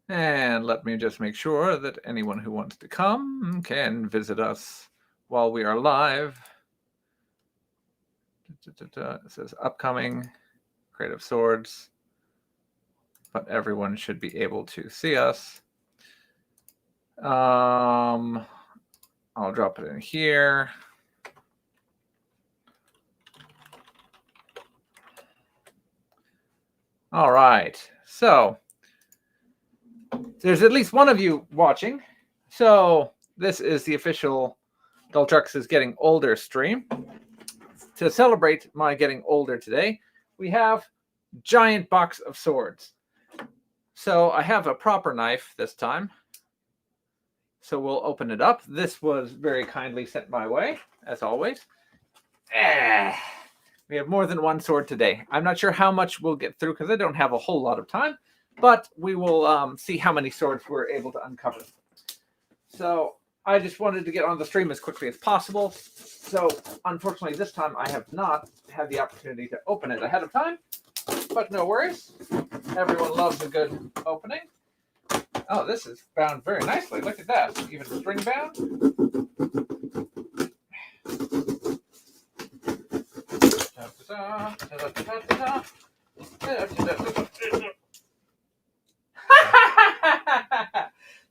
And let me just make sure that anyone who wants to come can visit us while we are live. It says upcoming Creative Swords, but everyone should be able to see us. I'll drop it in here. All right. So there's at least one of you watching. So this is the official Daltrux is Getting Older stream. To celebrate my getting older today, we have giant box of swords. So I have a proper knife this time. So we'll open it up. This was very kindly sent my way, as always. We have more than one sword today. I'm not sure how much we'll get through because I don't have a whole lot of time, but we will see how many swords we're able to uncover. So I just wanted to get on the stream as quickly as possible. So unfortunately, this time I have not had the opportunity to open it ahead of time, but no worries. Everyone loves a good opening. Oh, this is bound very nicely. Look at that. Even string bound.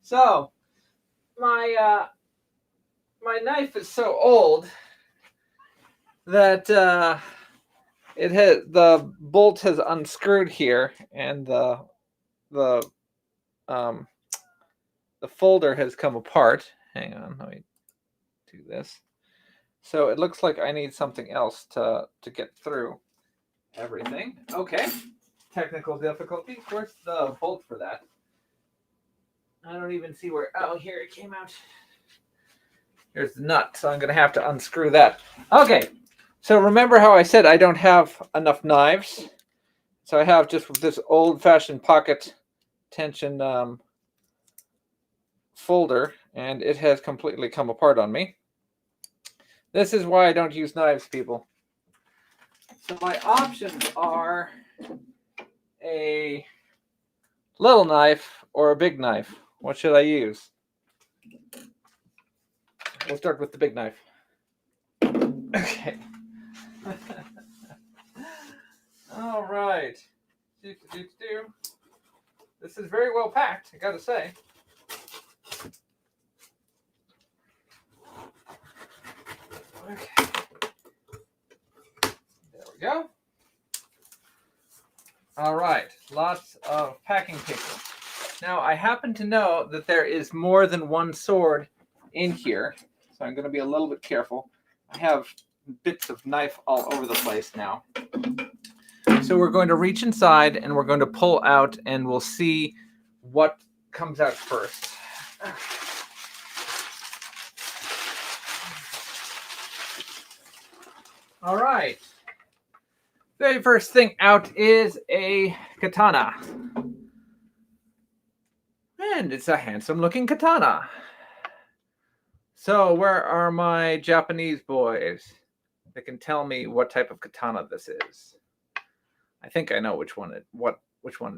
So, my knife is so old that the bolt has unscrewed here, and the folder has come apart. Hang on, let me do this. So it looks like I need something else to get through everything. Okay, technical difficulties. Where's the bolt for that? I don't even see where. Oh, here it came out. Here's the nut, so I'm going to have to unscrew that. Okay, so remember how I said I don't have enough knives? So I have just this old-fashioned pocket tension folder, and it has completely come apart on me. This is why I don't use knives, people. So my options are a little knife or a big knife. What should I use? We'll start with the big knife. Okay. All right. This is very well packed, I gotta say. Okay. There we go. All right. Lots of packing paper. Now, I happen to know that there is more than one sword in here, so I'm going to be a little bit careful. I have bits of knife all over the place now. So we're going to reach inside and we're going to pull out and we'll see what comes out first. All right. Very first thing out is a katana. And it's a handsome looking katana. So where are my Japanese boys that can tell me what type of katana this is? I think I know which one it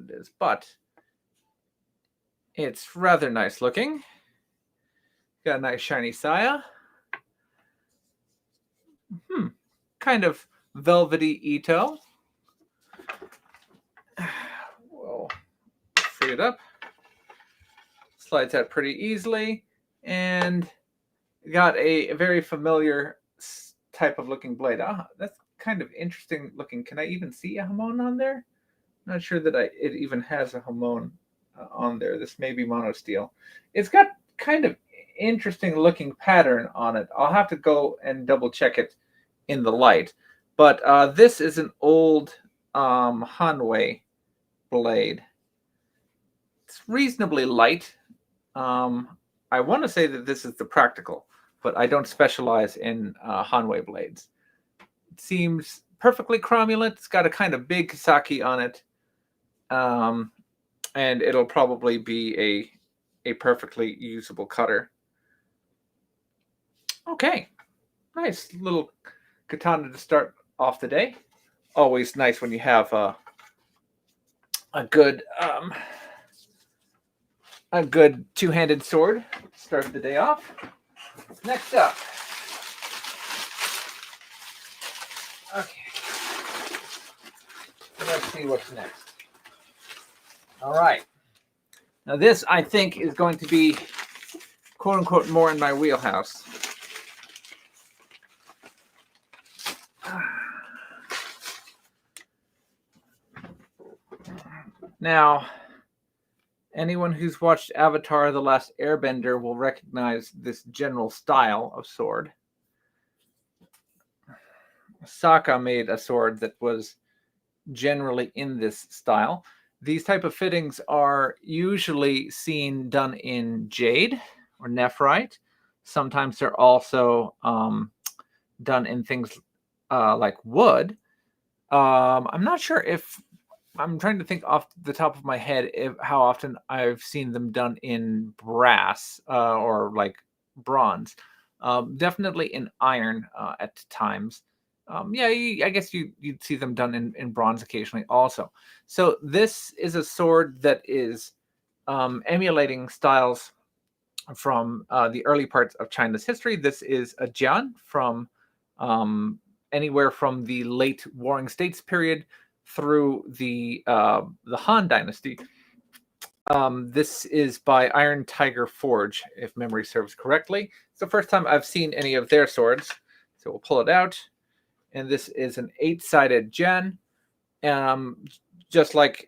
is, but it's rather nice looking. Got a nice shiny saya. Kind of velvety Ito. We'll free it up. Slides out pretty easily, and got a very familiar type of looking blade. That's kind of interesting looking. Can I even see a hamon on there? Not sure that it even has a hamon on there. This may be monosteel. It's got kind of interesting looking pattern on it. I'll have to go and double check it in the light. But this is an old Hanwei blade. It's reasonably light. I want to say that this is the practical, but I don't specialize in Hanwei blades. It seems perfectly cromulent. It's got a kind of big Kisaki on it. And it'll probably be a perfectly usable cutter. Okay. Nice little katana to start off the day. Always nice when you have a good a good two-handed sword. Start the day off. Next up. Okay. Let's see what's next. All right. Now this, I think, is going to be, quote unquote, more in my wheelhouse. Now, anyone who's watched Avatar: The Last Airbender will recognize this general style of sword. Sokka made a sword that was generally in this style. These type of fittings are usually seen done in jade or nephrite. Sometimes they're also done in things like wood. I'm not sure if I'm trying to think off the top of my head how often I've seen them done in brass or like bronze. Definitely in iron at times. Yeah, I guess you'd see them done in bronze occasionally also. So this is a sword that is emulating styles from the early parts of China's history. This is a jian from anywhere from the late Warring States period through the Han Dynasty. This is by Iron Tiger Forge, if memory serves correctly. It's the first time I've seen any of their swords, so we'll pull it out. And this is an 8-sided jian. Just like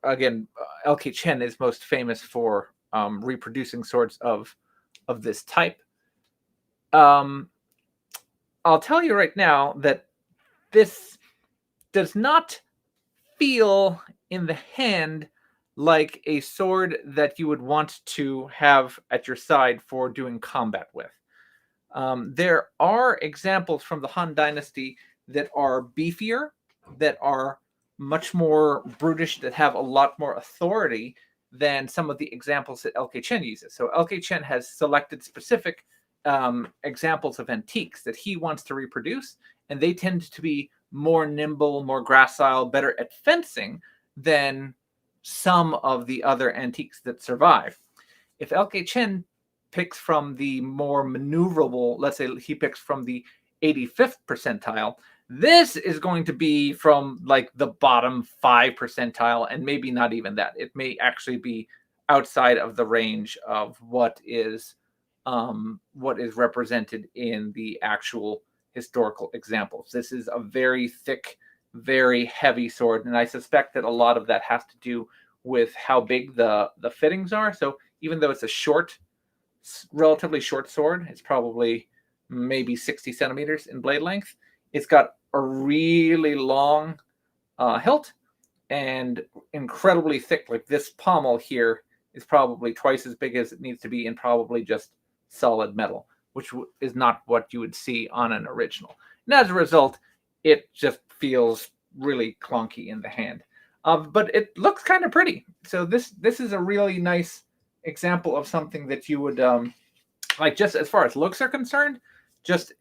again, LK Chen is most famous for reproducing swords of this type. I'll tell you right now that this does not feel in the hand like a sword that you would want to have at your side for doing combat with. There are examples from the Han Dynasty that are beefier, that are much more brutish, that have a lot more authority than some of the examples that LK Chen uses. So LK Chen has selected specific examples of antiques that he wants to reproduce, and they tend to be more nimble, more gracile, better at fencing than some of the other antiques that survive. If LK Chen picks from the more maneuverable, let's say he picks from the 85th percentile, this is going to be from like the bottom 5 percentile, and maybe not even that. It may actually be outside of the range of what is represented in the actual historical examples. This is a very thick, very heavy sword, and I suspect that a lot of that has to do with how big the fittings are. So even though it's a relatively short sword, it's probably maybe 60 centimeters in blade length, it's got a really long hilt and incredibly thick. Like this pommel here is probably twice as big as it needs to be, and probably just solid metal, which is not what you would see on an original. And as a result, it just feels really clunky in the hand. But it looks kind of pretty. So this is a really nice example of something that you would like, just as far as looks are concerned, just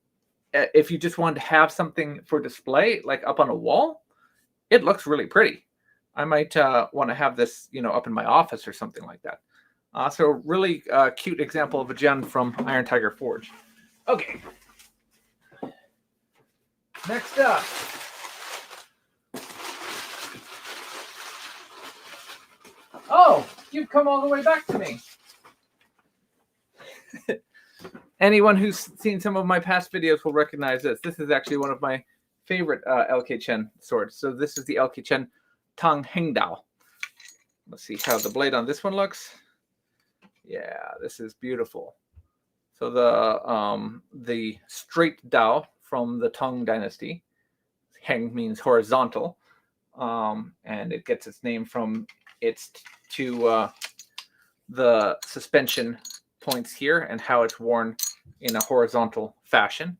if you just wanted to have something for display, like up on a wall, it looks really pretty. I might want to have this, up in my office or something like that. So really cute example of a gem from Iron Tiger Forge. Okay. Next up. Oh, you've come all the way back to me. Anyone who's seen some of my past videos will recognize this. This is actually one of my favorite LK Chen swords. So this is the LK Chen Tang Hengdao. Let's see how the blade on this one looks. Yeah, this is beautiful. So the straight Dao from the Tang Dynasty. Heng means horizontal, and it gets its name from its the suspension points here and how it's worn in a horizontal fashion.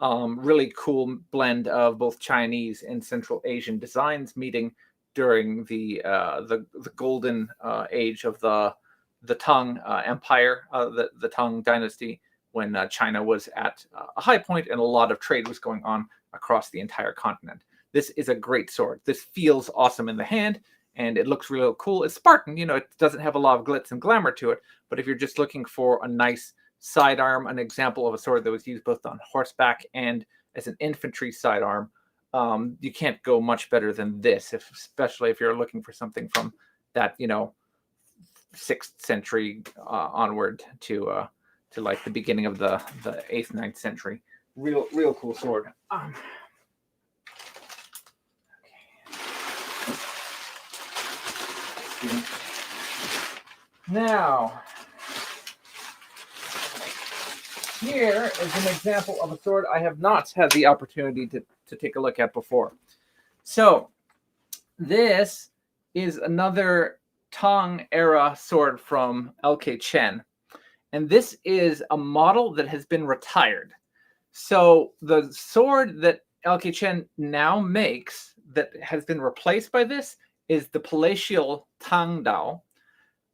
Really cool blend of both Chinese and Central Asian designs meeting during the golden age of the Tang Empire, the Tang Dynasty, when China was at a high point and a lot of trade was going on across the entire continent. This is a great sword. This feels awesome in the hand, and it looks really cool. It's Spartan, you know, it doesn't have a lot of glitz and glamour to it, but if you're just looking for a nice sidearm, an example of a sword that was used both on horseback and as an infantry sidearm, you can't go much better than this, especially if you're looking for something from that, you know, 6th century onward to like the beginning of the 8th, 9th century. Real cool sword. Now, here is an example of a sword I have not had the opportunity to take a look at before. So, this is another Tang era sword from LK Chen. And this is a model that has been retired. So the sword that LK Chen now makes that has been replaced by this is the Palatial Tang Dao.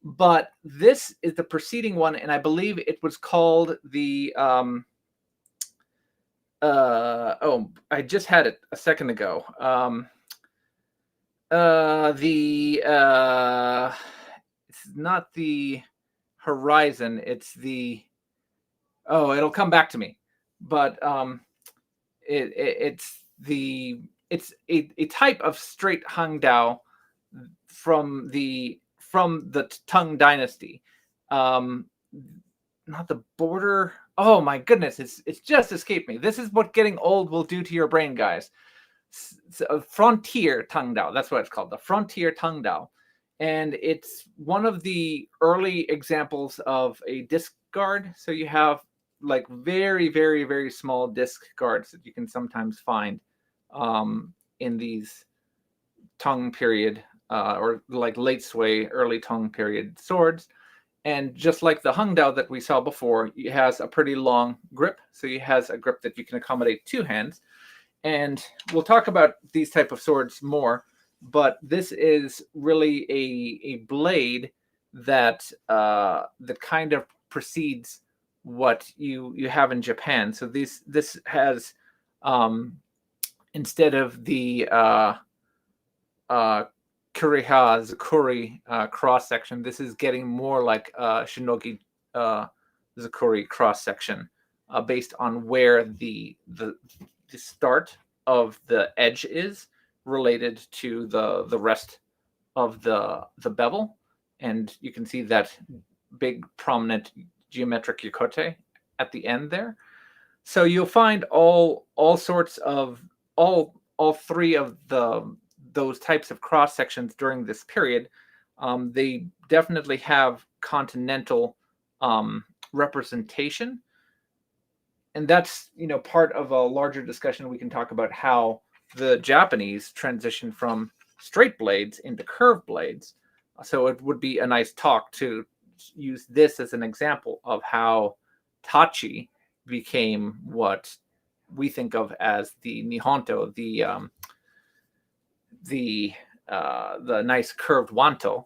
But this is the preceding one, and I believe it was called the I just had it a second ago. It's not the Horizon, it's the it'll come back to me. But it's a type of straight Hang Dao from the Tang Dynasty. Not the border. Oh my goodness, it's just escaped me. This is what getting old will do to your brain, guys. Frontier Tang Dao. That's what it's called, the Frontier Tang Dao. And it's one of the early examples of a disc guard. So you have like very, very, very small disc guards that you can sometimes find in these Tang period or like late Sui, early Tang period swords. And just like the Hung Dao that we saw before, it has a pretty long grip. So it has a grip that you can accommodate 2 hands. And we'll talk about these type of swords more, but this is really a blade that that kind of precedes what you have in Japan. So this has instead of the Kuriha Zakuri cross section, this is getting more like Shinogi Zakuri cross section, based on where the start of the edge is related to the rest of the bevel, and you can see that big prominent geometric yokote at the end there. So you'll find all sorts of all 3 of those types of cross sections during this period. They definitely have continental representation, and that's, you know, part of a larger discussion. We can talk about how the Japanese transition from straight blades into curved blades. So it would be a nice talk to use this as an example of how Tachi became what we think of as the Nihonto, the nice curved wanto.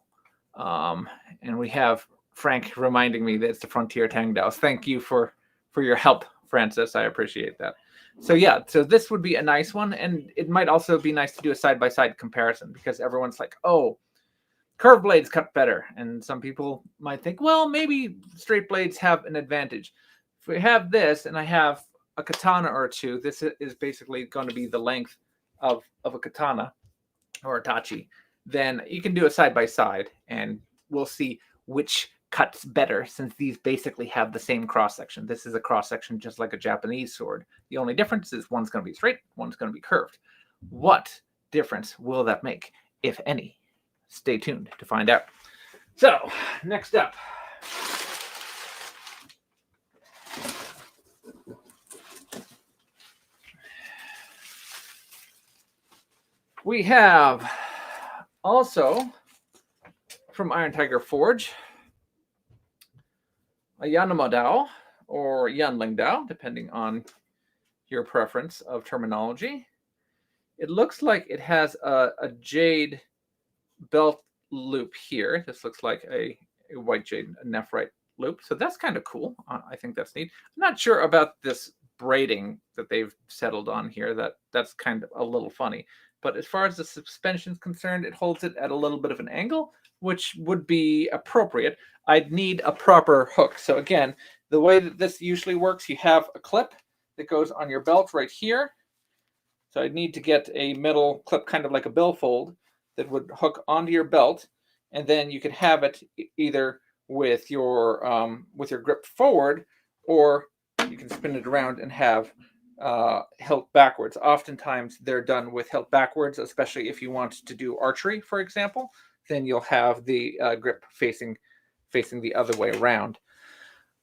And we have Frank reminding me that it's the Frontier Tang Dao. Thank you for your help, Francis. I appreciate that. So yeah, so this would be a nice one, and it might also be nice to do a side-by-side comparison, because everyone's like, oh, curved blades cut better, and some people might think, well, maybe straight blades have an advantage. If we have this and I have a katana or 2, this is basically going to be the length of a katana or a tachi, then you can do a side-by-side, and we'll see which cuts better, since these basically have the same cross-section. This is a cross-section just like a Japanese sword. The only difference is one's going to be straight, one's going to be curved. What difference will that make, if any? Stay tuned to find out. So, next up. We have also from Iron Tiger Forge a Yanama Dao, or Yanling Dao, depending on your preference of terminology. It looks like it has a jade belt loop here. This looks like a white jade nephrite loop. So that's kind of cool. I think that's neat. I'm not sure about this braiding that they've settled on here. That's kind of a little funny. But as far as the suspension is concerned, it holds it at a little bit of an angle, which would be appropriate. I'd need a proper hook. So again, the way that this usually works, you have a clip that goes on your belt right here. So I'd need to get a metal clip, kind of like a billfold, that would hook onto your belt, and then you could have it either with your grip forward, or you can spin it around and have hilt backwards. Oftentimes they're done with hilt backwards, especially if you want to do archery, for example. Then you'll have the grip facing the other way around.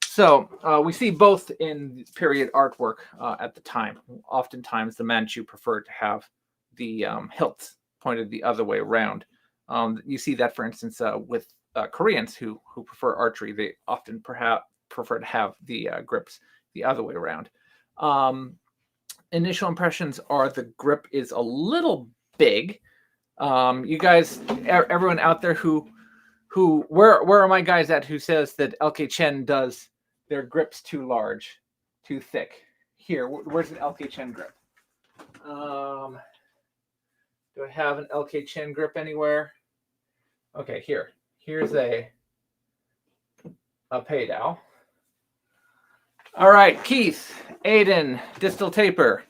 So we see both in period artwork at the time. Oftentimes the Manchu preferred to have the hilts pointed the other way around. You see that, for instance, with Koreans who prefer archery. They often perhaps prefer to have the grips the other way around. Initial impressions are the grip is a little big. You guys, everyone out there where are my guys at who says that LK Chen does their grips too large, too thick? Here, where's an LK Chen grip? Do I have an LK Chen grip anywhere? Okay, here's a Paydow. All right, Keith, Aiden, distal taper.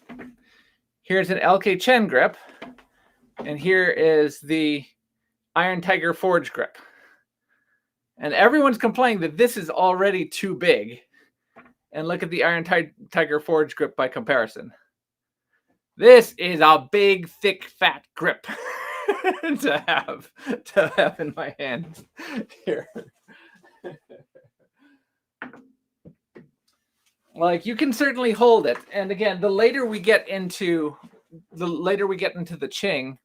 Here's an LK Chen grip, and here is the Iron Tiger Forge grip. And everyone's complaining that this is already too big. And look at the Iron Tiger Forge grip by comparison. This is a big, thick, fat grip to have in my hand here. Like, you can certainly hold it. And again, the later we get into the Qing,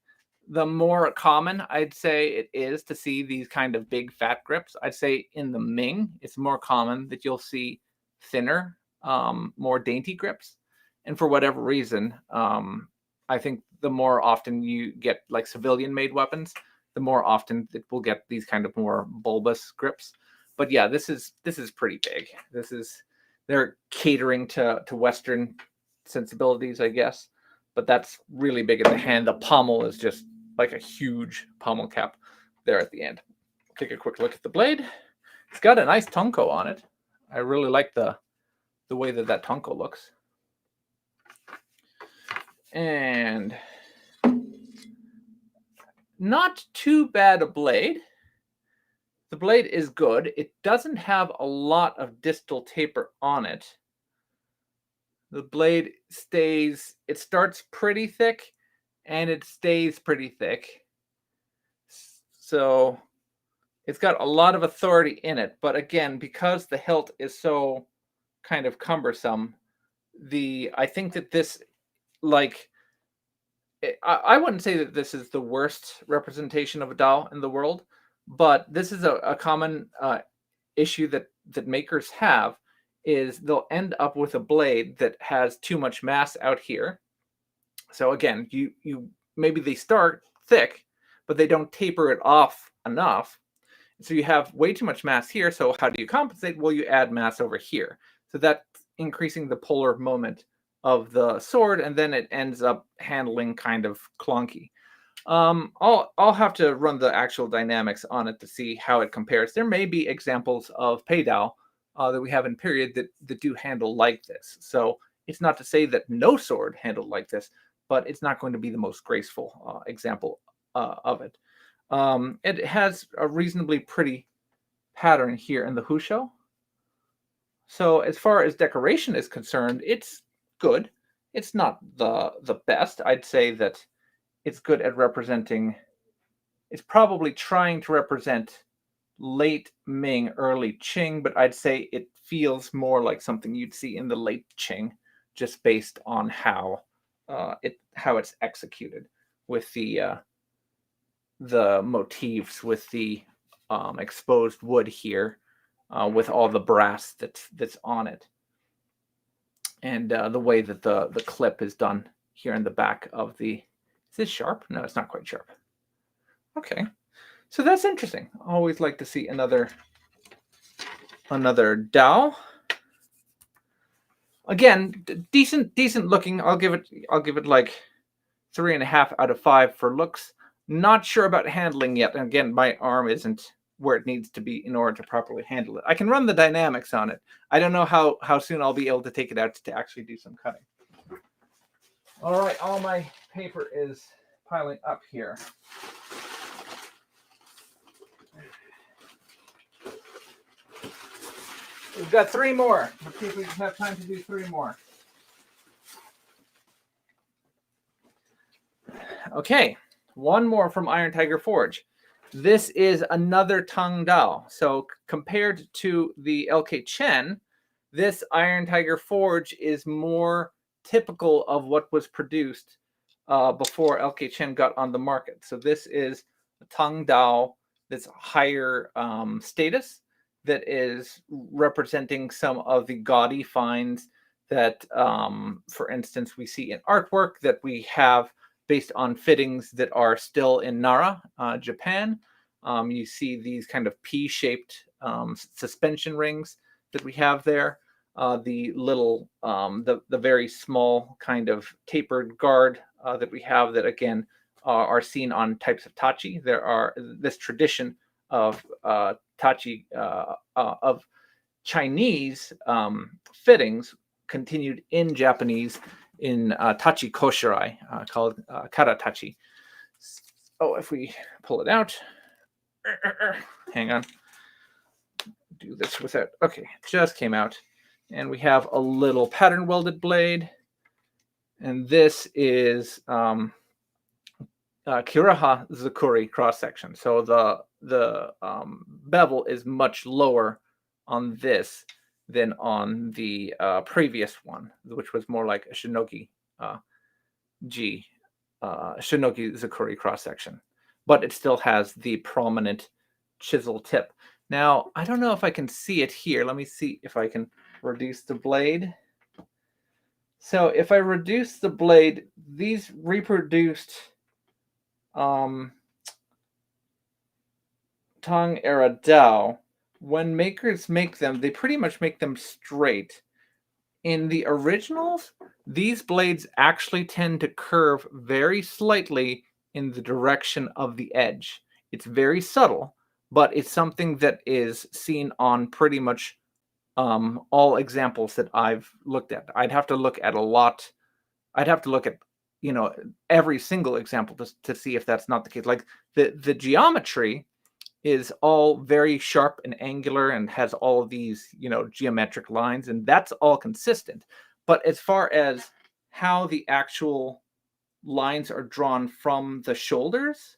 the more common I'd say it is to see these kind of big fat grips. I'd say in the Ming, it's more common that you'll see thinner, more dainty grips. And for whatever reason, I think the more often you get like civilian made weapons, the more often it will get these kind of more bulbous grips. But yeah, this is pretty big. They're catering to Western sensibilities, I guess. But that's really big in the hand. The pommel is just like a huge pommel cap there at the end. Take a quick look at the blade. It's got a nice tonko on it. I really like the way that tonko looks. And not too bad a blade. The blade is good. It doesn't have a lot of distal taper on it. The blade starts pretty thick and it stays pretty thick. So it's got a lot of authority in it. But again, because the hilt is so kind of cumbersome, I think that this, like, I wouldn't say that this is the worst representation of a Dao in the world, but this is a common issue that makers have, is they'll end up with a blade that has too much mass out here. So again, you maybe they start thick, but they don't taper it off enough. So you have way too much mass here. So how do you compensate? Well, you add mass over here. So that's increasing the polar moment of the sword, and then it ends up handling kind of clunky. I'll have to run the actual dynamics on it to see how it compares. There may be examples of Paydow that we have in period that do handle like this. So it's not to say that no sword handled like this, but it's not going to be the most graceful example of it. It has a reasonably pretty pattern here in the Husho. So as far as decoration is concerned, it's good. It's not the best. I'd say that it's good at representing. It's probably trying to represent late Ming, early Qing, but I'd say it feels more like something you'd see in the late Qing, just based on how it's executed with the motifs, with the exposed wood here, with all the brass that's on it, and the way that the clip is done here in the back of the. Is this sharp? No, it's not quite sharp. Okay, so that's interesting. I always like to see another Dao. Again, decent looking. I'll give it like 3.5 out of 5 for looks. Not sure about handling yet. And again, my arm isn't where it needs to be in order to properly handle it. I can run the dynamics on it. I don't know how soon I'll be able to take it out to actually do some cutting. All right, all my paper is piling up here. We've got 3 more. Let's see if we have time to do 3 more. Okay, 1 more from Iron Tiger Forge. This is another Tang Dao. So compared to the LK Chen, this Iron Tiger Forge is more typical of what was produced before LK Chen got on the market. So this is a Tang Dao that's higher status, that is representing some of the gaudy finds that, for instance, we see in artwork that we have based on fittings that are still in Nara, Japan. You see these kind of P-shaped suspension rings that we have there. The little, the very small kind of tapered guard that we have that, again, are seen on types of tachi. There are this tradition of tachi, of Chinese fittings continued in Japanese in tachi koshirai, called kara tachi. Oh, if we pull it out, hang on, do this without, okay, it just came out. And we have a little pattern welded blade. And this is Kiraha Zakuri cross section. So the bevel is much lower on this than on the previous one, which was more like a Shinogi Shinogi Zakuri cross section, but it still has the prominent chisel tip. Now, I don't know if I can see it here. Let me see if I can reduce the blade. So if I reduce the blade, these reproduced Tang era Dao, when makers make them, they pretty much make them straight. In the originals, these blades actually tend to curve very slightly in the direction of the edge. It's very subtle, but it's something that is seen on pretty much all examples that I've looked at. I'd have to look at a lot. I'd have to look at, every single example to see if that's not the case. Like the geometry is all very sharp and angular and has all of these, geometric lines, and that's all consistent. But as far as how the actual lines are drawn from the shoulders,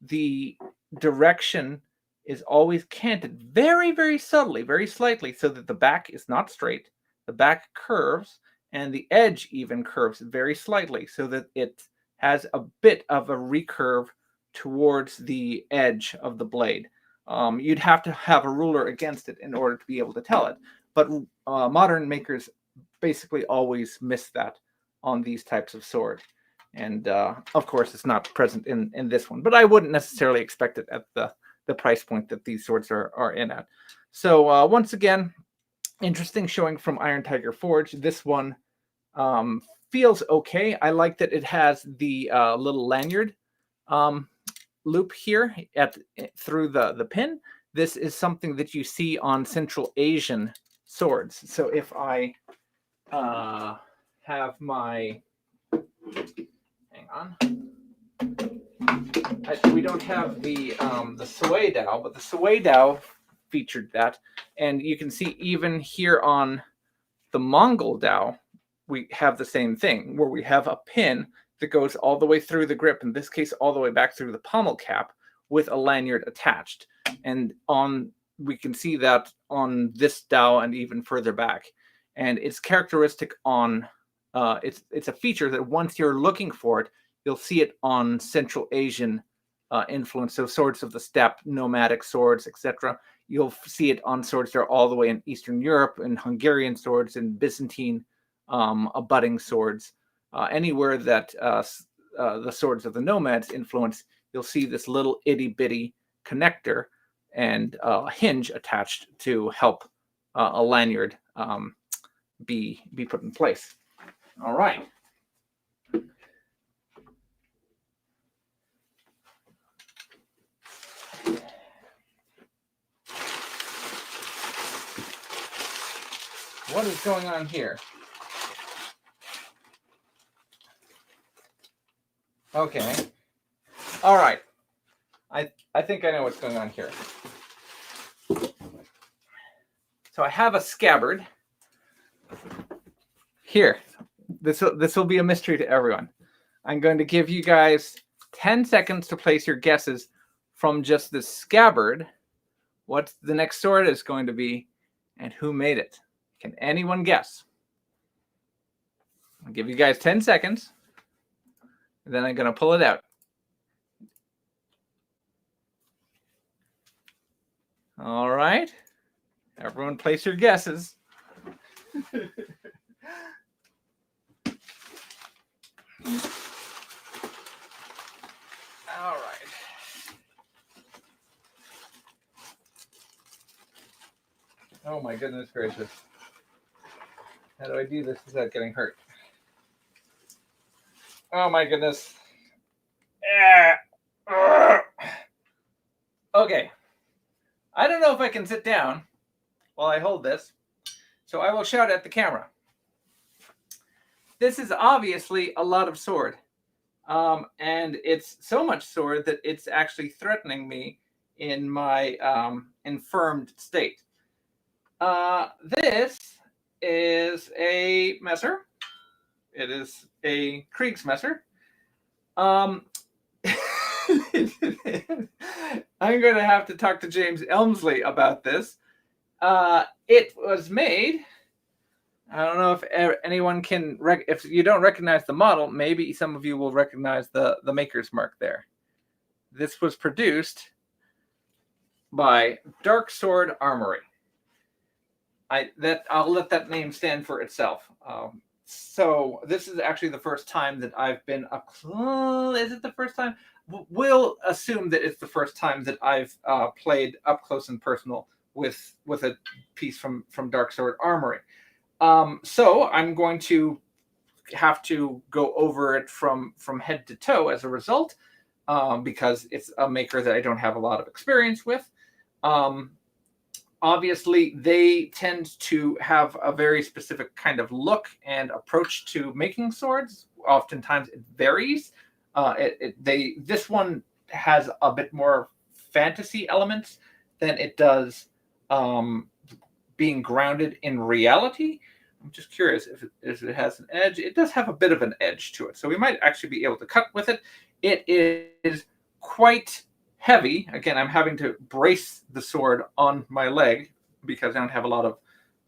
the direction is always canted very, very subtly, very slightly, so that the back is not straight. The back curves, and the edge even curves very slightly, so that it has a bit of a recurve towards the edge of the blade. You'd have to have a ruler against it in order to be able to tell it. But modern makers basically always miss that on these types of sword. And of course, it's not present in this one. But I wouldn't necessarily expect it at the price point that these swords are in at. So once again, interesting showing from Iron Tiger Forge. This one feels okay. I like that it has the little lanyard loop here through the pin. This is something that you see on Central Asian swords. So if I have my, hang on, we don't have the Sui Dao, but the Sui Dao featured that, and you can see even here on the Mongol Dao, we have the same thing where we have a pin that goes all the way through the grip, in this case all the way back through the pommel cap, with a lanyard attached. And we can see that on this Dao and even further back. And it's characteristic on, it's a feature that once you're looking for it, you'll see it on Central Asian influence. So swords of the steppe, nomadic swords, etc. You'll see it on swords that are all the way in Eastern Europe, and Hungarian swords, and Byzantine abutting swords. Anywhere that the swords of the nomads influence, you'll see this little itty-bitty connector and a hinge attached to help a lanyard be put in place. All right. What is going on here? Okay. All right. I think I know what's going on here. So I have a scabbard. Here. This will be a mystery to everyone. I'm going to give you guys 10 seconds to place your guesses from just this scabbard. What the next sword is going to be and who made it. Can anyone guess? I'll give you guys 10 seconds. And then I'm going to pull it out. All right. Everyone place your guesses. All right. Oh my goodness gracious. How do I do this without getting hurt? Oh my goodness. Okay. I don't know if I can sit down while I hold this, so I will shout at the camera. This is obviously a lot of sword, and it's so much sword that it's actually threatening me in my infirmed state. This is a messer. It is a Kriegsmesser. I'm going to have to talk to James Elmsley about this. It was made. I don't know if anyone can. If you don't recognize the model, maybe some of you will recognize the maker's mark there. This was produced by Dark Sword Armory. I'll let that name stand for itself. So this is actually the first time that I've been up. Is it the first time? We'll assume that it's the first time that I've played up close and personal with a piece from Dark Sword Armory. So I'm going to have to go over it from head to toe as a result, because it's a maker that I don't have a lot of experience with. Obviously, they tend to have a very specific kind of look and approach to making swords. Oftentimes, it varies. This one has a bit more fantasy elements than it does being grounded in reality. I'm just curious if it has an edge. It does have a bit of an edge to it, so we might actually be able to cut with it. It is quite heavy. Again, I'm having to brace the sword on my leg because I don't have a lot of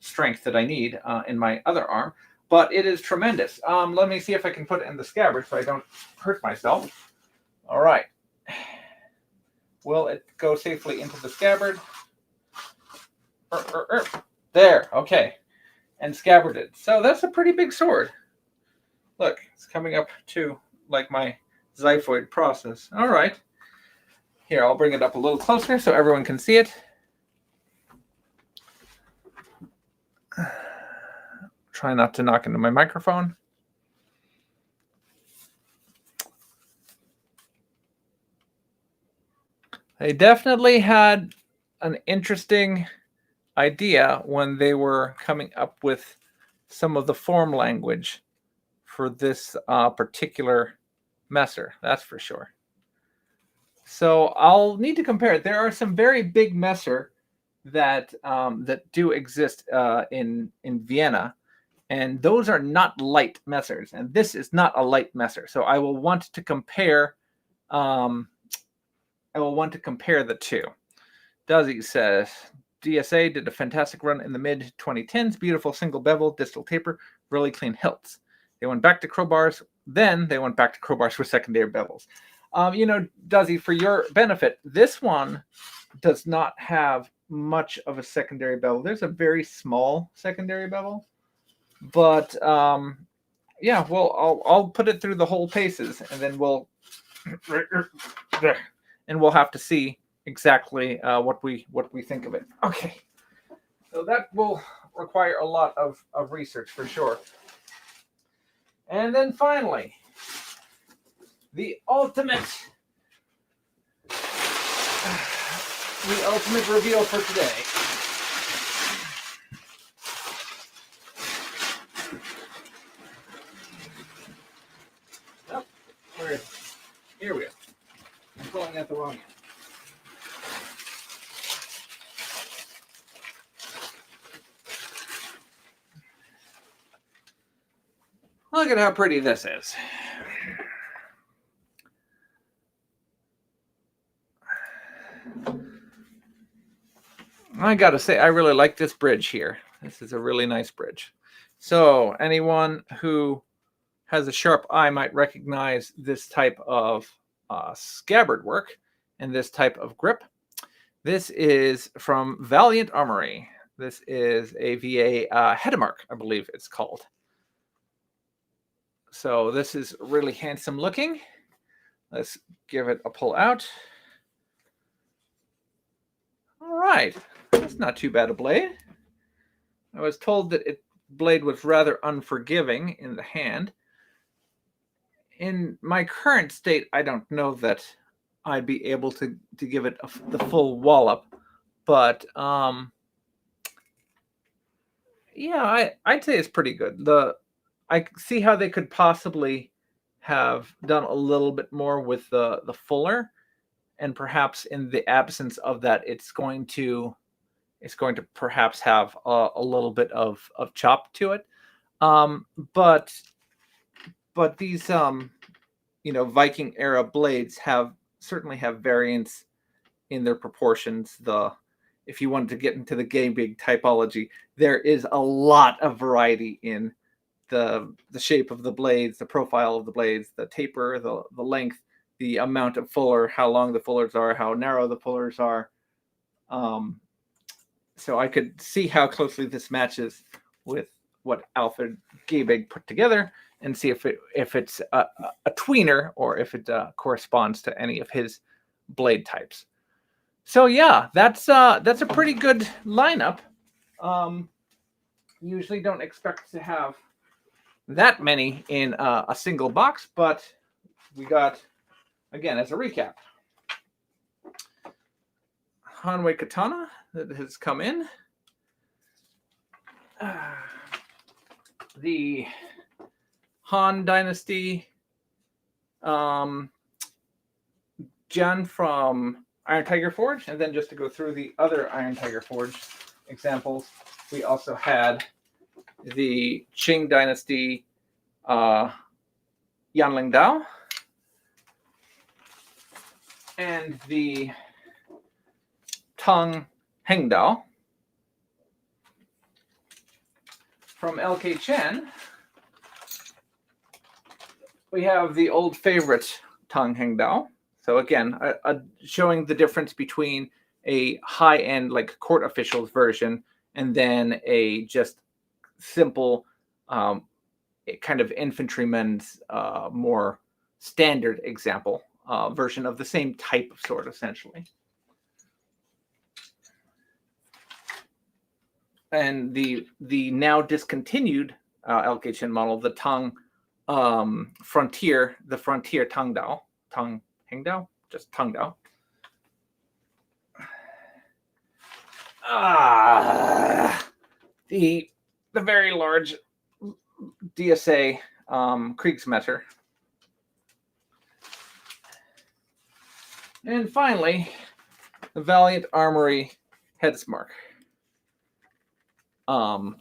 strength that I need in my other arm, but it is tremendous. Let me see if I can put it in the scabbard so I don't hurt myself. All right. Will it go safely into the scabbard? There, okay. And scabbarded. So that's a pretty big sword. Look, it's coming up to like my xiphoid process. All right. Here, I'll bring it up a little closer so everyone can see it. Try not to knock into my microphone. They definitely had an interesting idea when they were coming up with some of the form language for this particular messer, that's for sure. So I'll need to compare it. There are some very big messer that do exist in Vienna, and those are not light messers, and this is not a light messer. So I will want to compare. The two. Duzzy says DSA did a fantastic run in the mid 2010s. Beautiful single bevel, distal taper, really clean hilts. They went back to crowbars. Then they went back to crowbars with secondary bevels. Duzzy, for your benefit, this one does not have much of a secondary bevel. There's a very small secondary bevel, but yeah, well, I'll put it through the whole paces, and then we'll have to see exactly what we think of it. Okay, so that will require a lot of research for sure. And then finally, the ultimate reveal for today. Look at how pretty this is. I gotta say, I really like this bridge here. This is a really nice bridge. So anyone who has a sharp eye might recognize this type of scabbard work and this type of grip. This is from Valiant Armory. This is a VA Hedemark, I believe it's called. So this is really handsome looking. Let's give it a pull out. All right, that's not too bad a blade. I was told that it blade was rather unforgiving in the hand. In my current state, I don't know that I'd be able to give it the full wallop, but yeah, I'd say it's pretty good. I see how they could possibly have done a little bit more with the fuller, and perhaps in the absence of that, it's going to perhaps have a little bit of chop to it. But these Viking era blades certainly have variance in their proportions. If you wanted to get into the gaming typology, there is a lot of variety in the shape of the blades, the profile of the blades, the taper, the length, the amount of fuller, how long the fullers are, how narrow the fullers are. So I could see how closely this matches with what Alfred Giebig put together, and see if it's a tweener or if it corresponds to any of his blade types. So yeah, that's a pretty good lineup. Usually don't expect to have that many in a single box, but we got, again, as a recap, Hanwei Katana that has come in. The Han Dynasty Jen from Iron Tiger Forge, and then just to go through the other Iron Tiger Forge examples, we also had the Qing Dynasty Yanling Dao and the Tang Hengdao. From LK Chen, we have the old favorite Tang Hengdao. So again, showing the difference between a high-end, like court officials version, and then a just simple kind of infantryman's more standard example version of the same type of sword, essentially. And the now discontinued LK Chen model, the Tang Frontier, the Frontier Tang Hengdao, just Tang Dao. The very large DSA Kriegsmeter. And finally, the Valiant Armory Headsmark.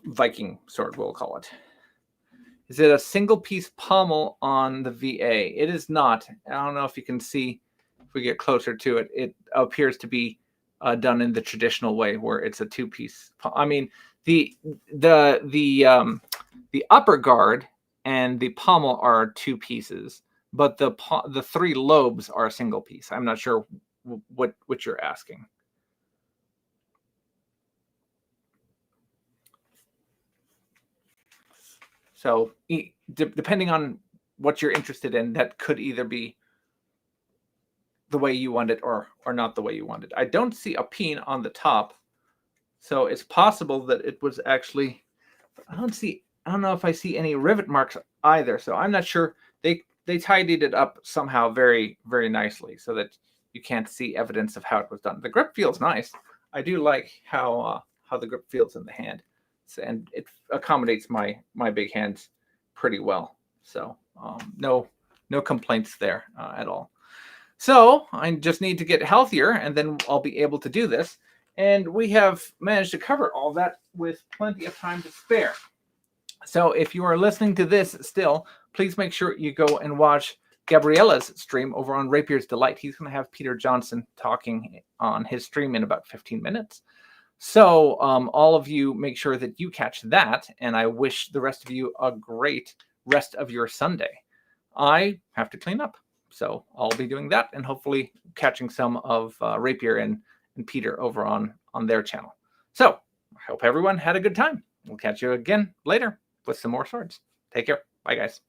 Viking sword, we'll call it. Is it a single piece pommel on the VA? It is not. I don't know if you can see, if we get closer to it, it appears to be done in the traditional way where it's a two-piece. I mean, the upper guard and the pommel are two pieces, but the three lobes are a single piece. I'm not sure what you're asking. So depending on what you're interested in, that could either be the way you want it or not the way you want it. I don't see a peen on the top, so it's possible that it was actually, I don't know if I see any rivet marks either, so I'm not sure. They tidied it up somehow very, very nicely so that you can't see evidence of how it was done. The grip feels nice. I do like how the grip feels in the hand. And it accommodates my big hands pretty well. So no complaints there at all. So I just need to get healthier, and then I'll be able to do this. And we have managed to cover all that with plenty of time to spare. So if you are listening to this still, please make sure you go and watch Gabriella's stream over on Rapier's Delight. He's going to have Peter Johnson talking on his stream in about 15 minutes. So all of you make sure that you catch that, and I wish the rest of you a great rest of your Sunday. I have to clean up, so I'll be doing that and hopefully catching some of Rapier and Peter over on their channel. So I hope everyone had a good time. We'll catch you again later with some more swords. Take care. Bye, guys.